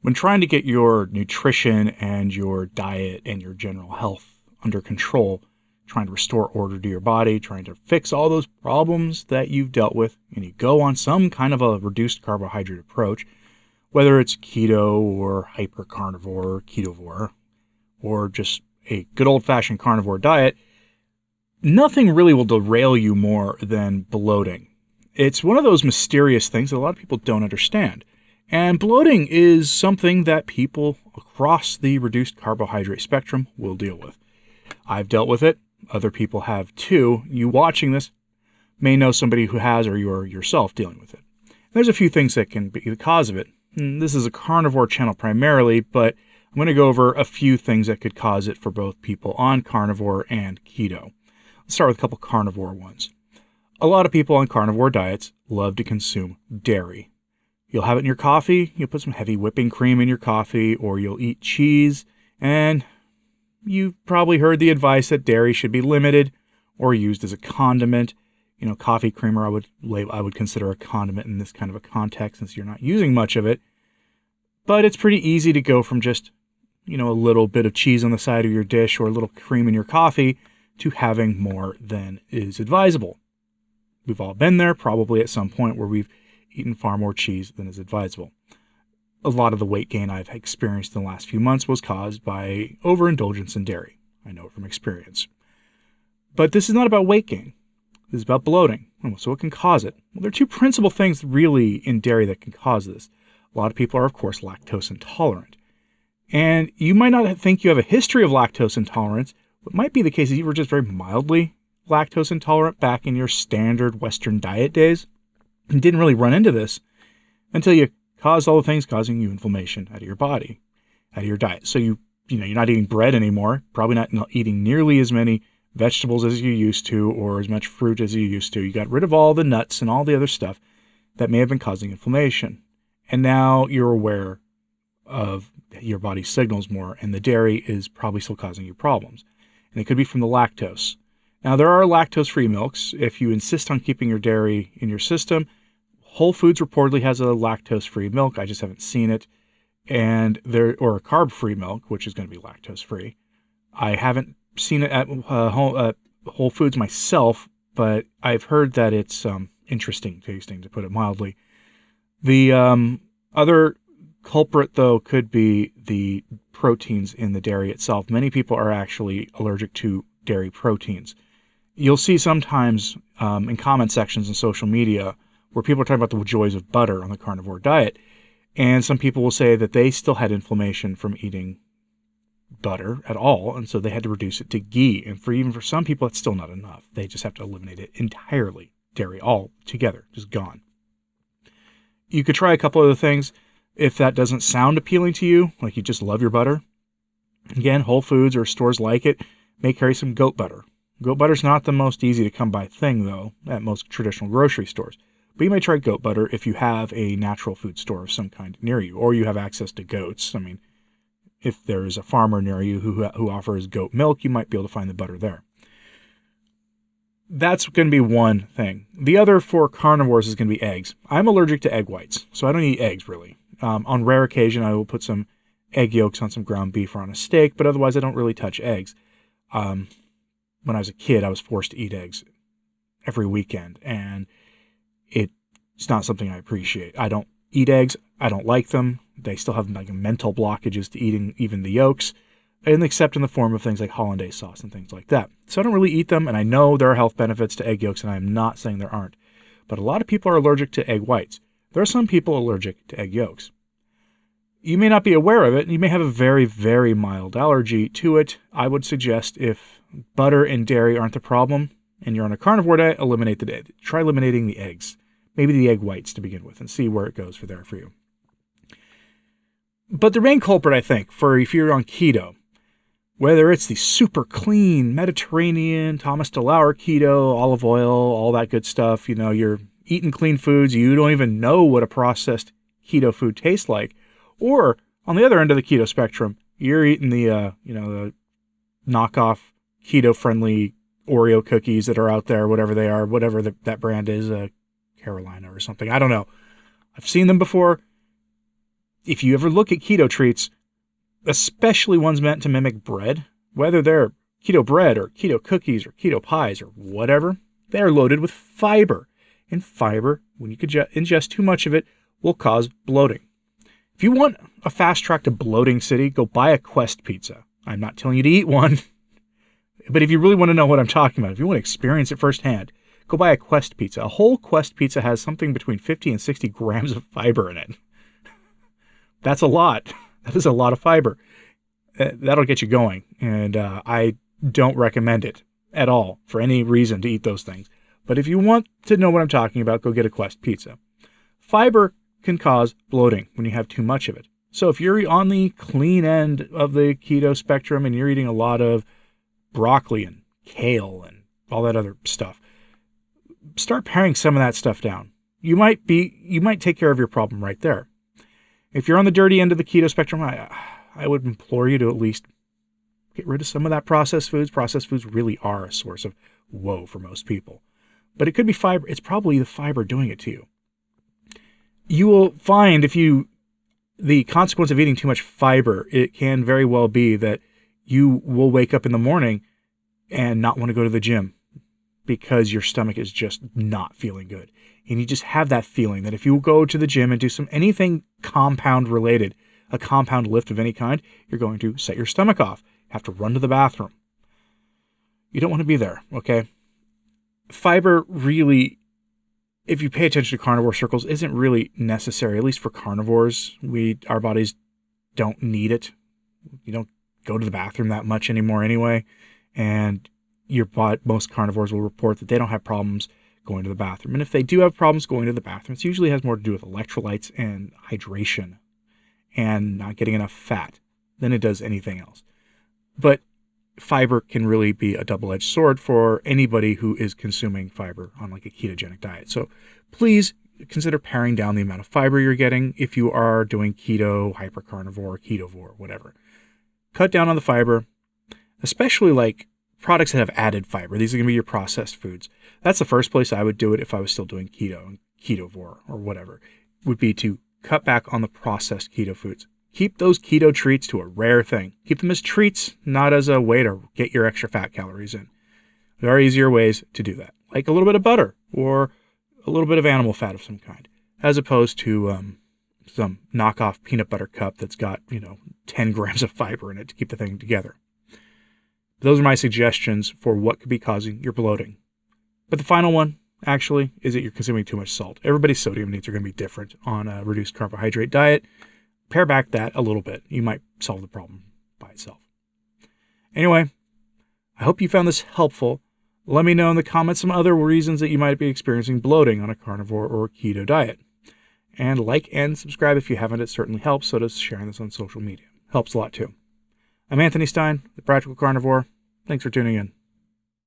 When trying to get your nutrition and your diet and your general health under control, trying to restore order to your body, trying to fix all those problems that you've dealt with, and you go on some kind of a reduced carbohydrate approach, whether it's keto or hyper carnivore or ketovore, or just a good old-fashioned carnivore diet, nothing really will derail you more than bloating. It's one of those mysterious things that a lot of people don't understand. And bloating is something that people across the reduced carbohydrate spectrum will deal with. I've dealt with it. Other people have too. You watching this may know somebody who has, or you're yourself dealing with it. There's a few things that can be the cause of it. This is a carnivore channel primarily, but I'm going to go over a few things that could cause it for both people on carnivore and keto. Let's start with a couple carnivore ones. A lot of people on carnivore diets love to consume dairy. You'll have it in your coffee, you'll put some heavy whipping cream in your coffee, or you'll eat cheese, and you've probably heard the advice that dairy should be limited or used as a condiment. Coffee creamer I would consider a condiment in this kind of a context since you're not using much of it. But it's pretty easy to go from just, a little bit of cheese on the side of your dish or a little cream in your coffee to having more than is advisable. We've all been there probably at some point where we've eaten far more cheese than is advisable. A lot of the weight gain I've experienced in the last few months was caused by overindulgence in dairy. I know it from experience. But this is not about weight gain. This is about bloating. So what can cause it? Well, there are two principal things really in dairy that can cause this. A lot of people are, of course, lactose intolerant. And you might not think you have a history of lactose intolerance. What might be the case is you were just very mildly lactose intolerant back in your standard Western diet days and didn't really run into this until you caused all the things causing you inflammation out of your body, out of your diet. So you're not eating bread anymore, probably not eating nearly as many vegetables as you used to or as much fruit as you used to. You got rid of all the nuts and all the other stuff that may have been causing inflammation. And now you're aware of your body's signals more, and the dairy is probably still causing you problems. And it could be from the lactose. Now, there are lactose-free milks. If you insist on keeping your dairy in your system, Whole Foods reportedly has a lactose-free milk. I just haven't seen it. Or a carb-free milk, which is going to be lactose-free. I haven't seen it at Whole Foods myself, but I've heard that it's interesting tasting, to put it mildly. The other culprit, though, could be the proteins in the dairy itself. Many people are actually allergic to dairy proteins. You'll see sometimes in comment sections in social media where people are talking about the joys of butter on the carnivore diet, and some people will say that they still had inflammation from eating butter at all, and so they had to reduce it to ghee. And even for some people, it's still not enough. They just have to eliminate it entirely. Dairy all together, just gone. You could try a couple other things. If that doesn't sound appealing to you, like you just love your butter, again, Whole Foods or stores like it may carry some goat butter. Goat butter's not the most easy to come by thing, though, at most traditional grocery stores. But you may try goat butter if you have a natural food store of some kind near you, or you have access to goats. I mean, if there is a farmer near you who offers goat milk, you might be able to find the butter there. That's going to be one thing. The other for carnivores is going to be eggs. I'm allergic to egg whites, so I don't eat eggs, really. On rare occasion, I will put some egg yolks on some ground beef or on a steak, but otherwise I don't really touch eggs. When I was a kid, I was forced to eat eggs every weekend, and it's not something I appreciate. I don't eat eggs. I don't like them. They still have mental blockages to eating even the yolks, and except in the form of things like hollandaise sauce and things like that. So I don't really eat them, and I know there are health benefits to egg yolks, and I'm not saying there aren't. But a lot of people are allergic to egg whites. There are some people allergic to egg yolks. You may not be aware of it, and you may have a very, very mild allergy to it. I would suggest if butter and dairy aren't the problem, and you're on a carnivore diet, try eliminating the eggs. Maybe the egg whites to begin with, and see where it goes for you. But the main culprit, I think, for if you're on keto, whether it's the super clean Mediterranean, Thomas DeLauer keto, olive oil, all that good stuff, you're eating clean foods, you don't even know what a processed keto food tastes like, or on the other end of the keto spectrum, you're eating the knockoff keto-friendly Oreo cookies that are out there, whatever they are, whatever that brand is, Carolina or something. I don't know. I've seen them before. if you ever look at keto treats, especially ones meant to mimic bread, whether they're keto bread or keto cookies or keto pies or whatever, they're loaded with fiber. And fiber, when you ingest too much of it, will cause bloating. If you want a fast track to bloating city, go buy a Quest pizza. I'm not telling you to eat one, but if you really want to know what I'm talking about, if you want to experience it firsthand, go buy a Quest pizza. A whole Quest pizza has something between 50 and 60 grams of fiber in it. That's a lot. That is a lot of fiber. That'll get you going, and I don't recommend it at all for any reason to eat those things. But if you want to know what I'm talking about, go get a Quest pizza. Fiber can cause bloating when you have too much of it. So if you're on the clean end of the keto spectrum and you're eating a lot of broccoli and kale and all that other stuff, start paring some of that stuff down. You might take care of your problem right there. If you're on the dirty end of the keto spectrum, I would implore you to at least get rid of some of that processed foods. Processed foods really are a source of woe for most people. But it could be fiber. It's probably the fiber doing it to you. You will find the consequence of eating too much fiber, it can very well be that you will wake up in the morning and not want to go to the gym because your stomach is just not feeling good. And you just have that feeling that if you go to the gym and do anything compound related, a compound lift of any kind, you're going to set your stomach off, have to run to the bathroom. You don't want to be there, okay? Fiber really, if you pay attention to carnivore circles, isn't really necessary, at least for carnivores. Our bodies don't need it. You don't go to the bathroom that much anymore anyway. And most carnivores will report that they don't have problems going to the bathroom. And if they do have problems going to the bathroom, it usually has more to do with electrolytes and hydration and not getting enough fat than it does anything else. But fiber can really be a double-edged sword for anybody who is consuming fiber on like a ketogenic diet. So please consider paring down the amount of fiber you're getting if you are doing keto, hypercarnivore, ketovore, whatever. Cut down on the fiber, especially like products that have added fiber. These are going to be your processed foods. That's the first place I would do it if I was still doing keto and ketovore or whatever, would be to cut back on the processed keto foods. Keep those keto treats to a rare thing. Keep them as treats, not as a way to get your extra fat calories in. There are easier ways to do that, like a little bit of butter or a little bit of animal fat of some kind, as opposed to some knockoff peanut butter cup that's got 10 grams of fiber in it to keep the thing together. Those are my suggestions for what could be causing your bloating. But the final one, actually, is that you're consuming too much salt. Everybody's sodium needs are going to be different on a reduced carbohydrate diet. Pare back that a little bit. You might solve the problem by itself. Anyway, I hope you found this helpful. Let me know in the comments some other reasons that you might be experiencing bloating on a carnivore or keto diet. And like and subscribe if you haven't. It certainly helps. So does sharing this on social media. Helps a lot too. I'm Anthony Stine, the Practical Carnivore. Thanks for tuning in.